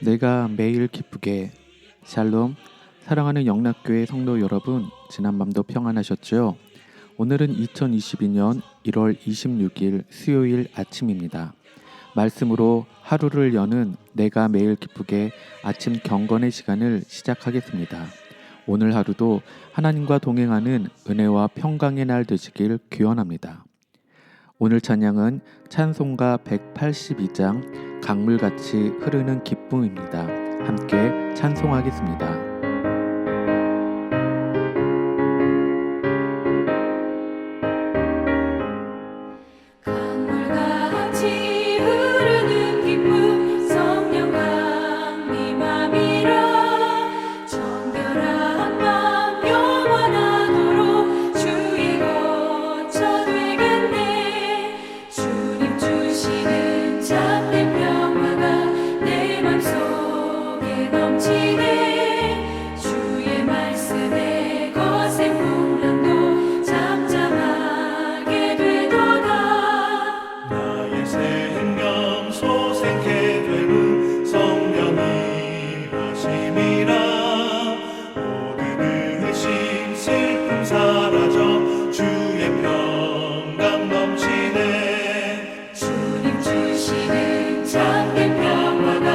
내가 매일 기쁘게. 샬롬. 사랑하는 영락교회 성도 여러분, 지난밤도 평안하셨죠? 오늘은 2022년 1월 26일 수요일 아침입니다. 말씀으로 하루를 여는 내가 매일 기쁘게 아침 경건의 시간을 시작하겠습니다. 오늘 하루도 하나님과 동행하는 은혜와 평강의 날 되시길 기원합니다. 오늘 찬양은 찬송가 182장 강물같이 흐르는 기쁨입니다. 함께 찬송하겠습니다. 강물같이 흐르는 기쁨 성령 강림함이라 정결한 맘 영원하도록 주의 거처 되겠네. 주님 주시는 참된 평화가 내 맘속에 넘치네. 주의 말씀에 거센 풍랑도 잠잠하게 되도다. 나의 생명 소생케 되는 성령이 하심이라. 모든 의심 슬픔 사라져 주의 평강 넘치네. 주님 주시는 참된 평화가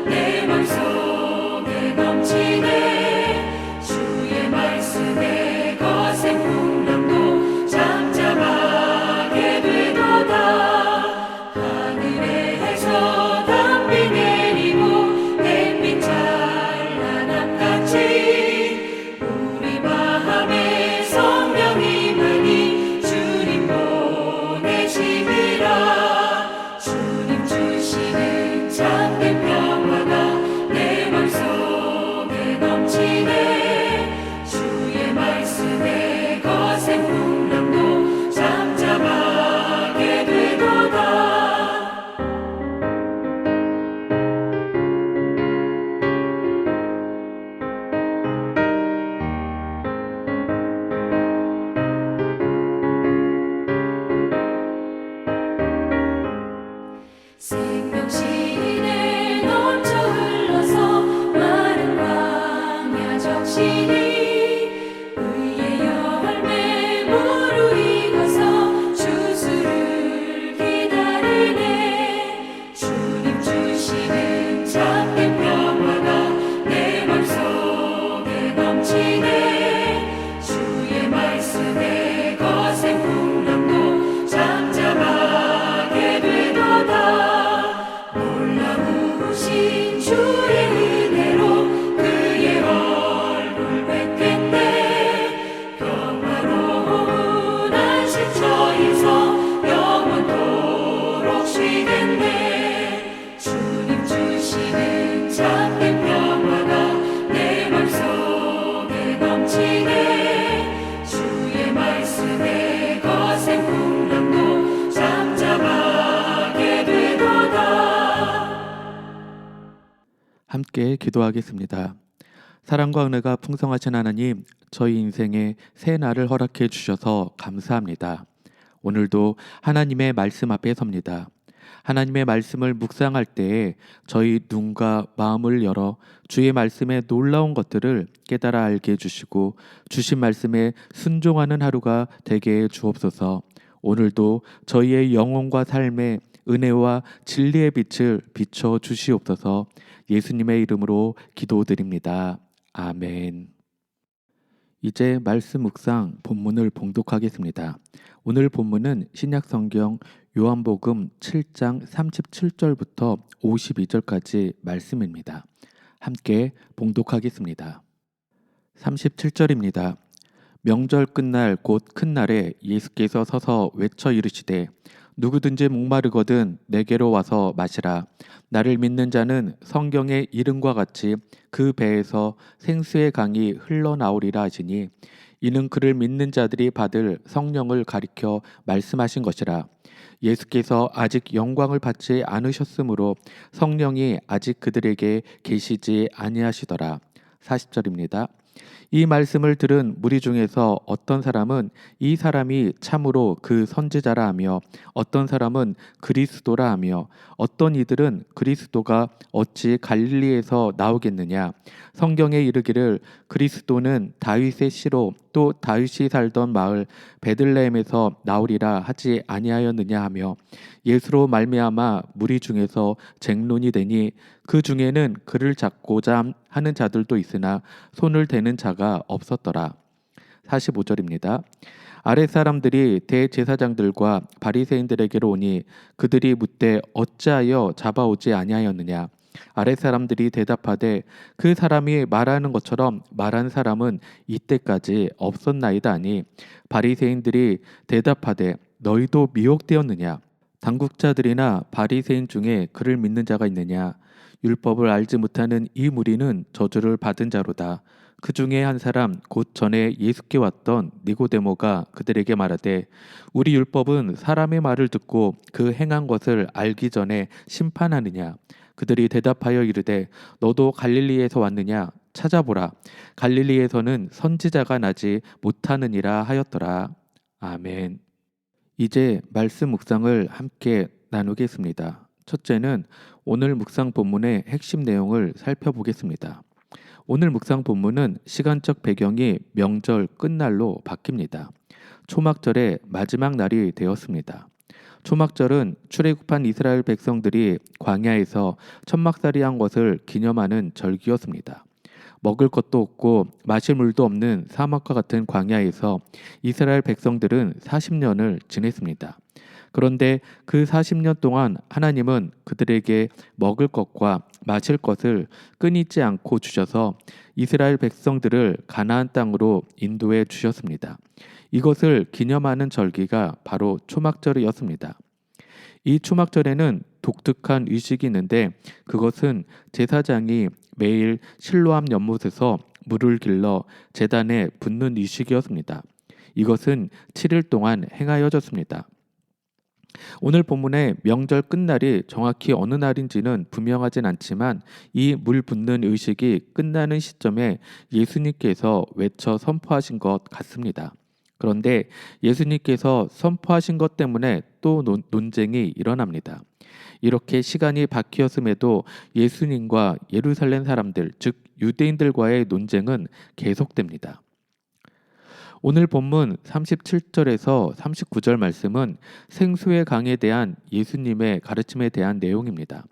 내 맘속에 넘치네. 주의 말씀에 거센 풍랑도 잠잠하게 되도다. 하늘에서 담비 내리고 햇빛 찬란함같이 우리 마음에 성령이 많이 주님 보내심이라. 주님 주시는 참된 평화가 내 맘속에 넘치네. 주의 말씀에 거센 풍랑도 잠잠하게 되도다. 생명신에 넘쳐 흘러서 마른 광야 적시니 의의 열매 무르익어서 주수를 기다리네. 주님 주시는 참된 평화가 내 맘속에 넘치네. 주의 말씀에 거센 풍랑도 잠잠하게 되도다. 놀라우신 주의 은혜로 그의 얼굴 뵙겠네. 평화로운 안식처에서 영원토록 쉬겠네. 주님 주시는 참된 평화가 내 맘속에 넘치네. 주의 말씀에 거센 풍랑도 잠잠하게 되도다. 함께 기도하겠습니다. 사랑과 은혜가 풍성하신 하나님, 저희 인생에 새 날을 허락해 주셔서 감사합니다. 오늘도 하나님의 말씀 앞에 섭니다. 하나님의 말씀을 묵상할 때에 저희 눈과 마음을 열어 주의 말씀의 놀라운 것들을 깨달아 알게 해주시고 주신 말씀에 순종하는 하루가 되게 해 주옵소서. 오늘도 저희의 영혼과 삶에 은혜와 진리의 빛을 비춰 주시옵소서. 예수님의 이름으로 기도드립니다. 아멘. 이제 말씀 묵상 본문을 봉독하겠습니다. 오늘 본문은 신약성경 요한복음 7장 37절부터 52절까지 말씀입니다. 함께 봉독하겠습니다. 37절입니다. 명절 끝날 곧 큰 날에 예수께서 서서 외쳐 이르시되 누구든지 목마르거든 내게로 와서 마시라. 나를 믿는 자는 성경의 이름과 같이 그 배에서 생수의 강이 흘러나오리라 하시니 이는 그를 믿는 자들이 받을 성령을 가리켜 말씀하신 것이라. 예수께서 아직 영광을 받지 않으셨으므로 성령이 아직 그들에게 계시지 아니하시더라. 40절입니다. 이 말씀을 들은 무리 중에서 어떤 사람은 이 사람이 참으로 그 선지자라 하며 어떤 사람은 그리스도라 하며 어떤 이들은 그리스도가 어찌 갈릴리에서 나오겠느냐 성경에 이르기를 그리스도는 다윗의 씨로 또 다윗이 살던 마을 베들레헴에서 나오리라 하지 아니하였느냐 하며 예수로 말미암아 무리 중에서 쟁론이 되니 그 중에는 그를 잡고자 하는 자들도 있으나 손을 대는 자가 없었더라. 45절입니다. 아랫 사람들이 대제사장들과 바리새인들에게로 오니 그들이 묻되 어찌하여 잡아오지 아니하였느냐. 아랫 사람들이 대답하되 그 사람이 말하는 것처럼 말한 사람은 이때까지 없었나이다 하니 바리새인들이 대답하되 너희도 미혹되었느냐. 당국자들이나 바리새인 중에 그를 믿는 자가 있느냐. 율법을 알지 못하는 이 무리는 저주를 받은 자로다. 그 중에 한 사람 곧 전에 예수께 왔던 니고데모가 그들에게 말하되 우리 율법은 사람의 말을 듣고 그 행한 것을 알기 전에 심판하느냐. 그들이 대답하여 이르되 너도 갈릴리에서 왔느냐. 찾아보라. 갈릴리에서는 선지자가 나지 못하느니라 하였더라. 아멘. 이제 말씀 묵상을 함께 나누겠습니다. 첫째는 오늘 묵상 본문의 핵심 내용을 살펴보겠습니다. 오늘 묵상 본문은 시간적 배경이 명절 끝날로 바뀝니다. 초막절의 마지막 날이 되었습니다. 초막절은 출애굽한 이스라엘 백성들이 광야에서 천막살이한 것을 기념하는 절기였습니다. 먹을 것도 없고 마실 물도 없는 사막과 같은 광야에서 이스라엘 백성들은 40년을 지냈습니다. 그런데 그 40년 동안 하나님은 그들에게 먹을 것과 마실 것을 끊이지 않고 주셔서 이스라엘 백성들을 가나안 땅으로 인도해 주셨습니다. 이것을 기념하는 절기가 바로 초막절이었습니다. 이 초막절에는 독특한 의식이 있는데 그것은 제사장이 매일 실로암 연못에서 물을 길러 제단에 붓는 의식이었습니다. 이것은 7일 동안 행하여졌습니다. 오늘 본문의 명절 끝날이 정확히 어느 날인지는 분명하진 않지만 이 물 붓는 의식이 끝나는 시점에 예수님께서 외쳐 선포하신 것 같습니다. 그런데 예수님께서 선포하신 것 때문에 또 논쟁이 일어납니다. 이렇게 시간이 바뀌었음에도 예수님과 예루살렘 사람들, 즉 유대인들과의 논쟁은 계속됩니다. 오늘 본문 37절에서 39절 말씀은 생수의 강에 대한 예수님의 가르침에 대한 내용입니다.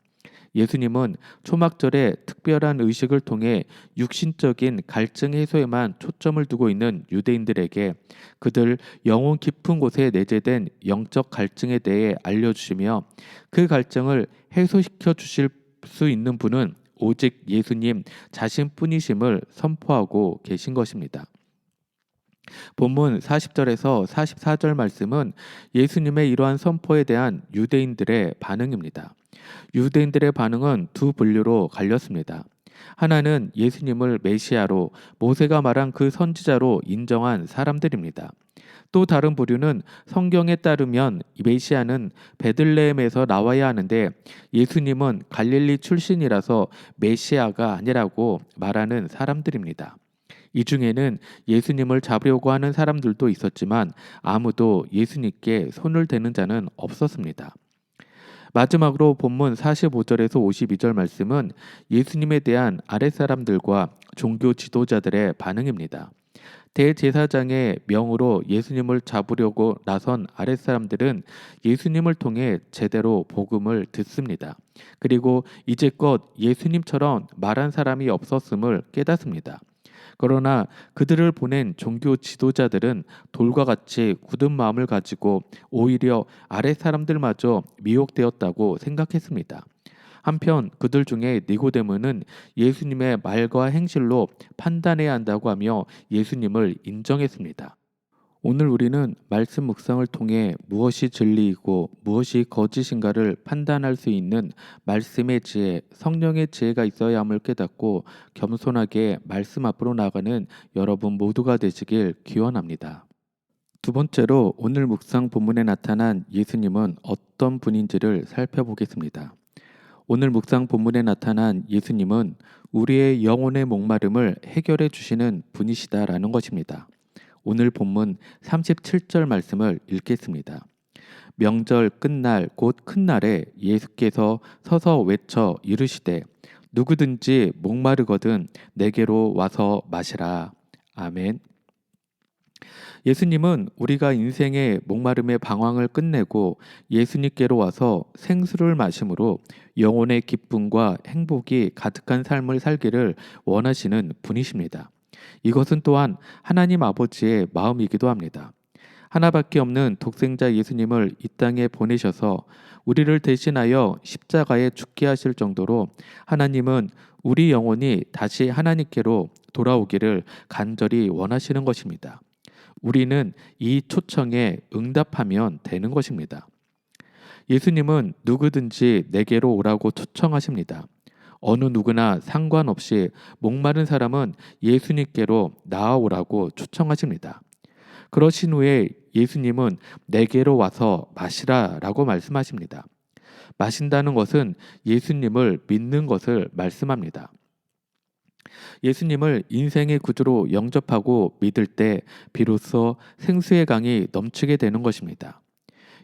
예수님은 초막절의 특별한 의식을 통해 육신적인 갈증 해소에만 초점을 두고 있는 유대인들에게 그들 영혼 깊은 곳에 내재된 영적 갈증에 대해 알려주시며 그 갈증을 해소시켜 주실 수 있는 분은 오직 예수님 자신뿐이심을 선포하고 계신 것입니다. 본문 40절에서 44절 말씀은 예수님의 이러한 선포에 대한 유대인들의 반응입니다. 유대인들의 반응은 두 분류로 갈렸습니다. 하나는 예수님을 메시아로 모세가 말한 그 선지자로 인정한 사람들입니다. 또 다른 부류는 성경에 따르면 이 메시아는 베들레헴에서 나와야 하는데 예수님은 갈릴리 출신이라서 메시아가 아니라고 말하는 사람들입니다. 이 중에는 예수님을 잡으려고 하는 사람들도 있었지만 아무도 예수님께 손을 대는 자는 없었습니다. 마지막으로 본문 45절에서 52절 말씀은 예수님에 대한 아랫사람들과 종교 지도자들의 반응입니다. 대제사장의 명으로 예수님을 잡으려고 나선 아랫사람들은 예수님을 통해 제대로 복음을 듣습니다. 그리고 이제껏 예수님처럼 말한 사람이 없었음을 깨닫습니다. 그러나 그들을 보낸 종교 지도자들은 돌과 같이 굳은 마음을 가지고 오히려 아랫 사람들마저 미혹되었다고 생각했습니다. 한편 그들 중에 니고데모는 예수님의 말과 행실로 판단해야 한다고 하며 예수님을 인정했습니다. 오늘 우리는 말씀 묵상을 통해 무엇이 진리이고 무엇이 거짓인가를 판단할 수 있는 말씀의 지혜, 성령의 지혜가 있어야 함을 깨닫고 겸손하게 말씀 앞으로 나가는 여러분 모두가 되시길 기원합니다. 두 번째로 오늘 묵상 본문에 나타난 예수님은 어떤 분인지를 살펴보겠습니다. 오늘 묵상 본문에 나타난 예수님은 우리의 영혼의 목마름을 해결해 주시는 분이시다라는 것입니다. 오늘 본문 37절 말씀을 읽겠습니다. 명절 끝날 곧 큰 날에 예수께서 서서 외쳐 이르시되 누구든지 목마르거든 내게로 와서 마시라. 아멘. 예수님은 우리가 인생의 목마름의 방황을 끝내고 예수님께로 와서 생수를 마심으로 영혼의 기쁨과 행복이 가득한 삶을 살기를 원하시는 분이십니다. 이것은 또한 하나님 아버지의 마음이기도 합니다. 하나밖에 없는 독생자 예수님을 이 땅에 보내셔서 우리를 대신하여 십자가에 죽게 하실 정도로 하나님은 우리 영혼이 다시 하나님께로 돌아오기를 간절히 원하시는 것입니다. 우리는 이 초청에 응답하면 되는 것입니다. 예수님은 누구든지 내게로 오라고 초청하십니다. 어느 누구나 상관없이 목마른 사람은 예수님께로 나아오라고 초청하십니다. 그러신 후에 예수님은 내게로 와서 마시라 라고 말씀하십니다. 마신다는 것은 예수님을 믿는 것을 말씀합니다. 예수님을 인생의 구주로 영접하고 믿을 때 비로소 생수의 강이 넘치게 되는 것입니다.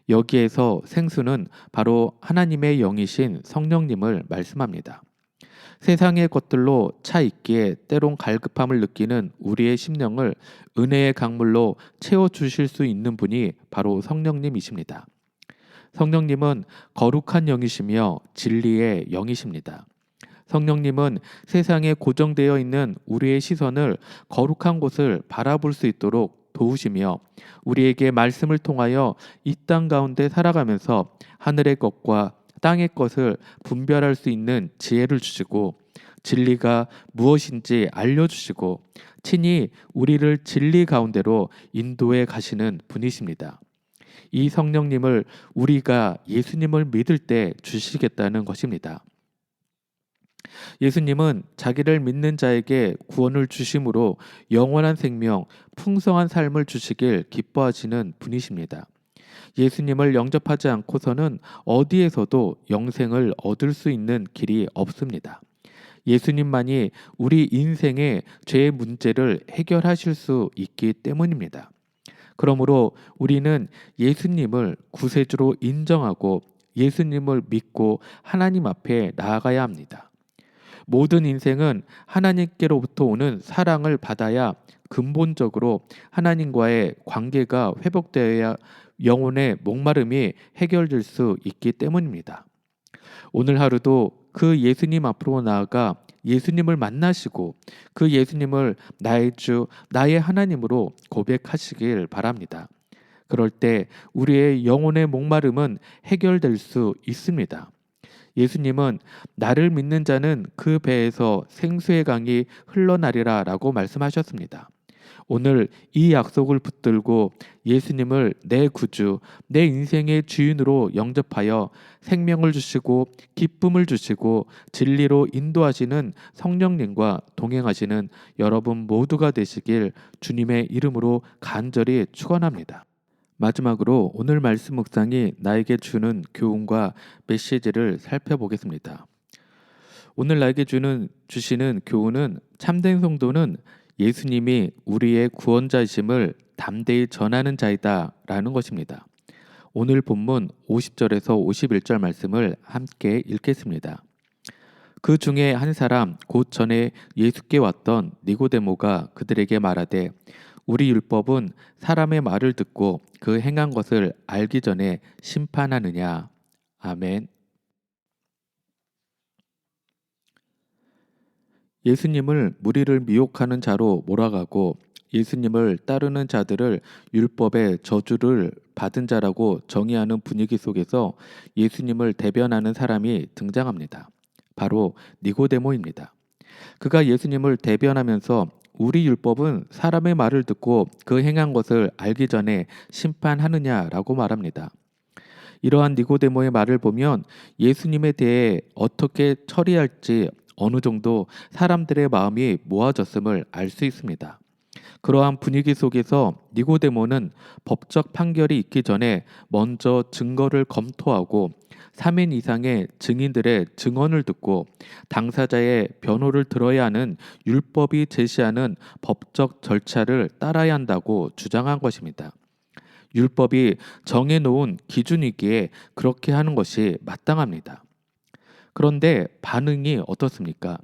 여기에서 생수는 바로 하나님의 영이신 성령님을 말씀합니다. 세상의 것들로 차 있기에 때론 갈급함을 느끼는 우리의 심령을 은혜의 강물로 채워주실 수 있는 분이 바로 성령님이십니다. 성령님은 거룩한 영이시며 진리의 영이십니다. 성령님은 세상에 고정되어 있는 우리의 시선을 거룩한 곳을 바라볼 수 있도록 도우시며 우리에게 말씀을 통하여 이 땅 가운데 살아가면서 하늘의 것과 땅의 것을 분별할 수 있는 지혜를 주시고 진리가 무엇인지 알려주시고 친히 우리를 진리 가운데로 인도해 가시는 분이십니다. 이 성령님을 우리가 예수님을 믿을 때 주시겠다는 것입니다. 예수님은 자기를 믿는 자에게 구원을 주심으로 영원한 생명, 풍성한 삶을 주시길 기뻐하시는 분이십니다. 예수님을 영접하지 않고서는 어디에서도 영생을 얻을 수 있는 길이 없습니다. 예수님만이 우리 인생의 죄의 문제를 해결하실 수 있기 때문입니다. 그러므로 우리는 예수님을 구세주로 인정하고 예수님을 믿고 하나님 앞에 나아가야 합니다. 모든 인생은 하나님께로부터 오는 사랑을 받아야 근본적으로 하나님과의 관계가 회복되어야 영혼의 목마름이 해결될 수 있기 때문입니다. 오늘 하루도 그 예수님 앞으로 나아가 예수님을 만나시고 그 예수님을 나의 주, 나의 하나님으로 고백하시길 바랍니다. 그럴 때 우리의 영혼의 목마름은 해결될 수 있습니다. 예수님은 나를 믿는 자는 그 배에서 생수의 강이 흘러나리라 라고 말씀하셨습니다. 오늘 이 약속을 붙들고 예수님을 내 구주, 내 인생의 주인으로 영접하여 생명을 주시고 기쁨을 주시고 진리로 인도하시는 성령님과 동행하시는 여러분 모두가 되시길 주님의 이름으로 간절히 축원합니다. 마지막으로 오늘 말씀 묵상이 나에게 주는 교훈과 메시지를 살펴보겠습니다. 오늘 나에게 주시는 교훈은 참된 성도는 예수님이 우리의 구원자이심을 담대히 전하는 자이다 라는 것입니다. 오늘 본문 50절에서 51절 말씀을 함께 읽겠습니다. 그 중에 한 사람 곧 전에 예수께 왔던 니고데모가 그들에게 말하되 우리 율법은 사람의 말을 듣고 그 행한 것을 알기 전에 심판하느냐. 아멘. 예수님을 무리를 미혹하는 자로 몰아가고 예수님을 따르는 자들을 율법의 저주를 받은 자라고 정의하는 분위기 속에서 예수님을 대변하는 사람이 등장합니다. 바로 니고데모입니다. 그가 예수님을 대변하면서 우리 율법은 사람의 말을 듣고 그 행한 것을 알기 전에 심판하느냐라고 말합니다. 이러한 니고데모의 말을 보면 예수님에 대해 어떻게 처리할지 어느 정도 사람들의 마음이 모아졌음을 알 수 있습니다. 그러한 분위기 속에서 니고데모는 법적 판결이 있기 전에 먼저 증거를 검토하고 3인 이상의 증인들의 증언을 듣고 당사자의 변호를 들어야 하는 율법이 제시하는 법적 절차를 따라야 한다고 주장한 것입니다. 율법이 정해놓은 기준이기에 그렇게 하는 것이 마땅합니다. 그런데 반응이 어떻습니까?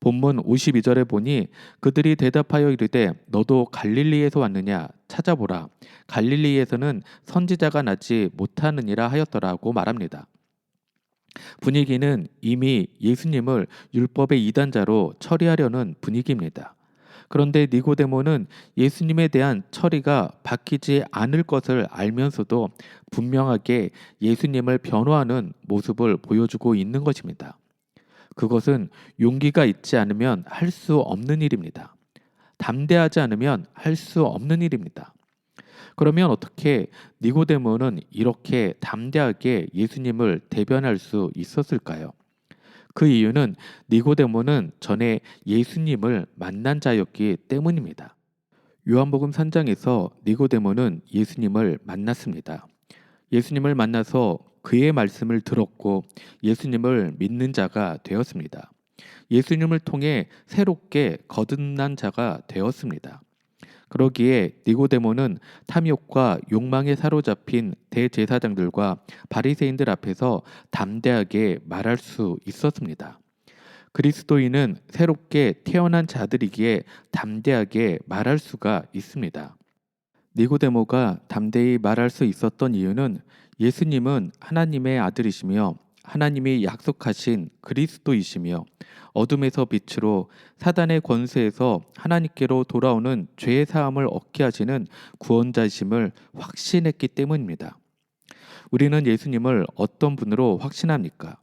본문 52절에 보니 그들이 대답하여 이르되 너도 갈릴리에서 왔느냐 찾아보라 갈릴리에서는 선지자가 나지 못하느니라 하였더라고 말합니다. 분위기는 이미 예수님을 율법의 이단자로 처리하려는 분위기입니다. 그런데 니고데모는 예수님에 대한 처리가 바뀌지 않을 것을 알면서도 분명하게 예수님을 변호하는 모습을 보여주고 있는 것입니다. 그것은 용기가 있지 않으면 할 수 없는 일입니다. 담대하지 않으면 할 수 없는 일입니다. 그러면 어떻게 니고데모는 이렇게 담대하게 예수님을 대변할 수 있었을까요? 그 이유는 니고데모는 전에 예수님을 만난 자였기 때문입니다. 요한복음 3장에서 니고데모는 예수님을 만났습니다. 예수님을 만나서 그의 말씀을 들었고 예수님을 믿는 자가 되었습니다. 예수님을 통해 새롭게 거듭난 자가 되었습니다. 그러기에 니고데모는 탐욕과 욕망에 사로잡힌 대제사장들과 바리새인들 앞에서 담대하게 말할 수 있었습니다. 그리스도인은 새롭게 태어난 자들이기에 담대하게 말할 수가 있습니다. 니고데모가 담대히 말할 수 있었던 이유는 예수님은 하나님의 아들이시며 하나님이 약속하신 그리스도이시며 어둠에서 빛으로 사단의 권세에서 하나님께로 돌아오는 죄의 사함을 얻게 하시는 구원자이심을 확신했기 때문입니다. 우리는 예수님을 어떤 분으로 확신합니까?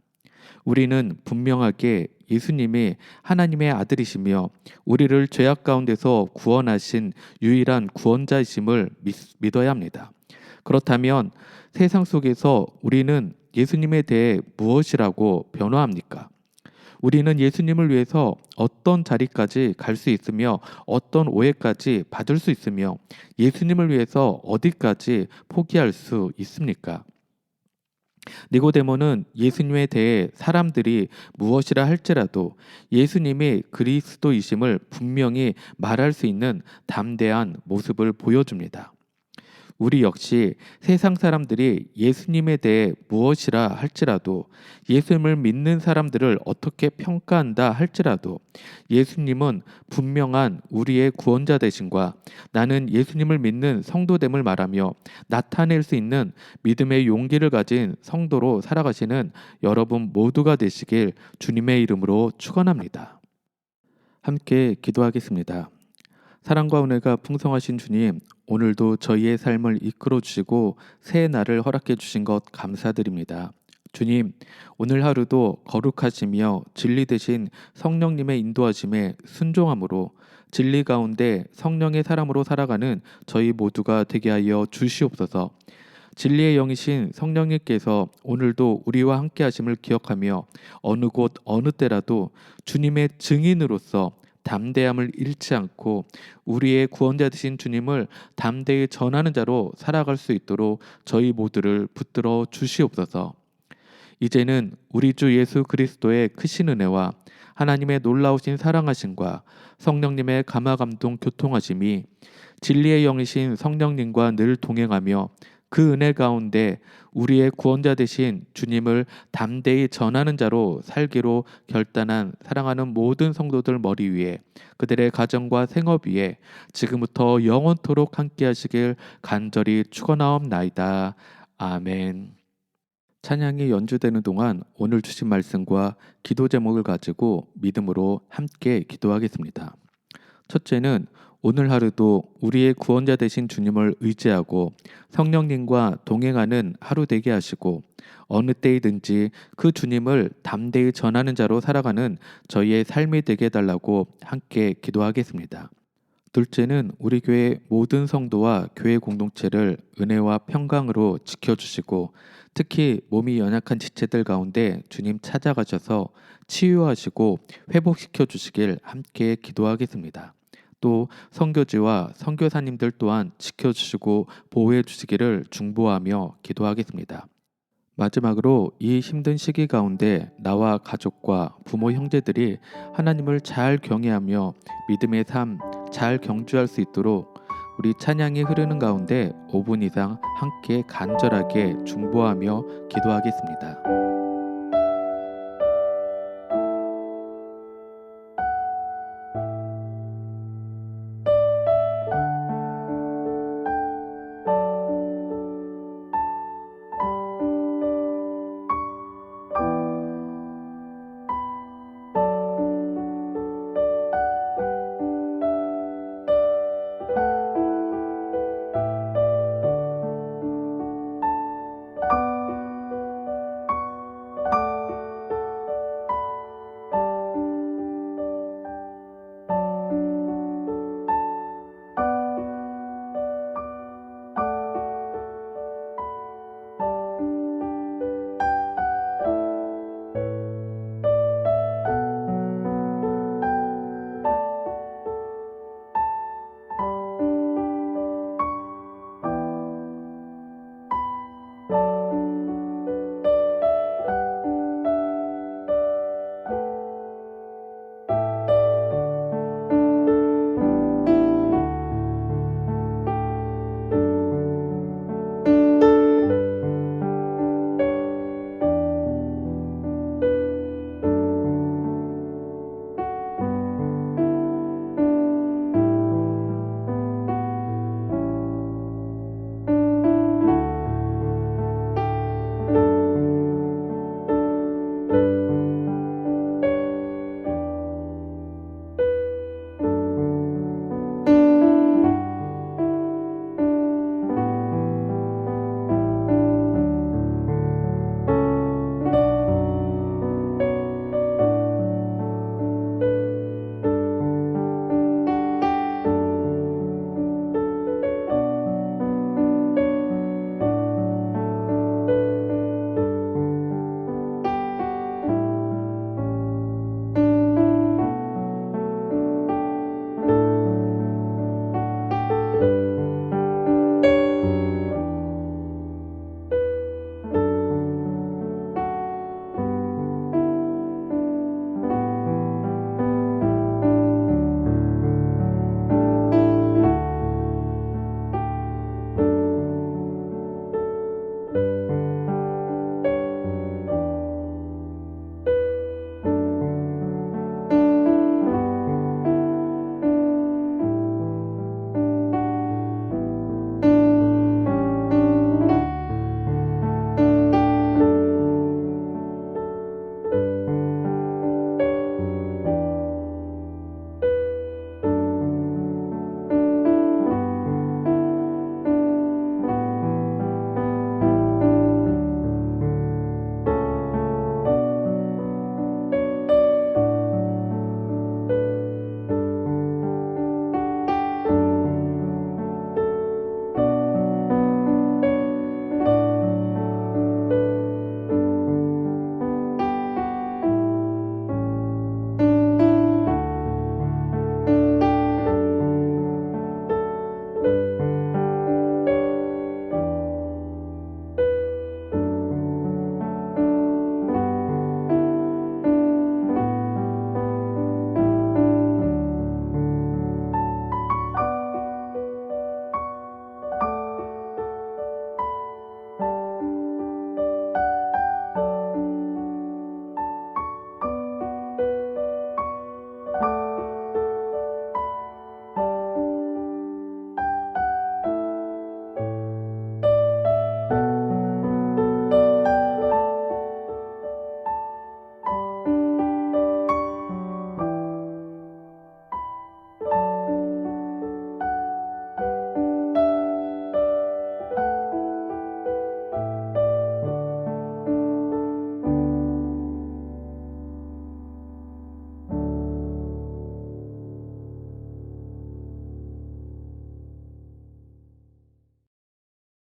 우리는 분명하게 예수님이 하나님의 아들이시며 우리를 죄악 가운데서 구원하신 유일한 구원자이심을 믿어야 합니다. 그렇다면 세상 속에서 우리는 예수님에 대해 무엇이라고 변호합니까? 우리는 예수님을 위해서 어떤 자리까지 갈 수 있으며 어떤 오해까지 받을 수 있으며 예수님을 위해서 어디까지 포기할 수 있습니까? 니고데모는 예수님에 대해 사람들이 무엇이라 할지라도 예수님이 그리스도이심을 분명히 말할 수 있는 담대한 모습을 보여줍니다. 우리 역시 세상 사람들이 예수님에 대해 무엇이라 할지라도 예수님을 믿는 사람들을 어떻게 평가한다 할지라도 예수님은 분명한 우리의 구원자 되심과 나는 예수님을 믿는 성도됨을 말하며 나타낼 수 있는 믿음의 용기를 가진 성도로 살아가시는 여러분 모두가 되시길 주님의 이름으로 축원합니다. 함께 기도하겠습니다. 사랑과 은혜가 풍성하신 주님, 오늘도 저희의 삶을 이끌어 주시고 새 날을 허락해 주신 것 감사드립니다. 주님, 오늘 하루도 거룩하시며 진리 되신 성령님의 인도하심에 순종함으로 진리 가운데 성령의 사람으로 살아가는 저희 모두가 되게 하여 주시옵소서. 진리의 영이신 성령님께서 오늘도 우리와 함께 하심을 기억하며 어느 곳 어느 때라도 주님의 증인으로서 담대함을 잃지 않고 우리의 구원자 되신 주님을 담대히 전하는 자로 살아갈 수 있도록 저희 모두를 붙들어 주시옵소서. 이제는 우리 주 예수 그리스도의 크신 은혜와 하나님의 놀라우신 사랑하심과 성령님의 감화감동 교통하심이 진리의 영이신 성령님과 늘 동행하며 그 은혜 가운데 우리의 구원자 되신 주님을 담대히 전하는 자로 살기로 결단한 사랑하는 모든 성도들 머리 위에 그들의 가정과 생업 위에 지금부터 영원토록 함께 하시길 간절히 축원하옵나이다. 아멘. 찬양이 연주되는 동안 오늘 주신 말씀과 기도 제목을 가지고 믿음으로 함께 기도하겠습니다. 첫째는 오늘 하루도 우리의 구원자 되신 주님을 의지하고 성령님과 동행하는 하루 되게 하시고 어느 때이든지 그 주님을 담대히 전하는 자로 살아가는 저희의 삶이 되게 해달라고 함께 기도하겠습니다. 둘째는 우리 교회 모든 성도와 교회 공동체를 은혜와 평강으로 지켜주시고 특히 몸이 연약한 지체들 가운데 주님 찾아가셔서 치유하시고 회복시켜 주시길 함께 기도하겠습니다. 또 선교지와 선교사님들 또한 지켜주시고 보호해 주시기를 중보하며 기도하겠습니다. 마지막으로 이 힘든 시기 가운데 나와 가족과 부모 형제들이 하나님을 잘 경외하며 믿음의 삶 잘 경주할 수 있도록 우리 찬양이 흐르는 가운데 5분 이상 함께 간절하게 중보하며 기도하겠습니다.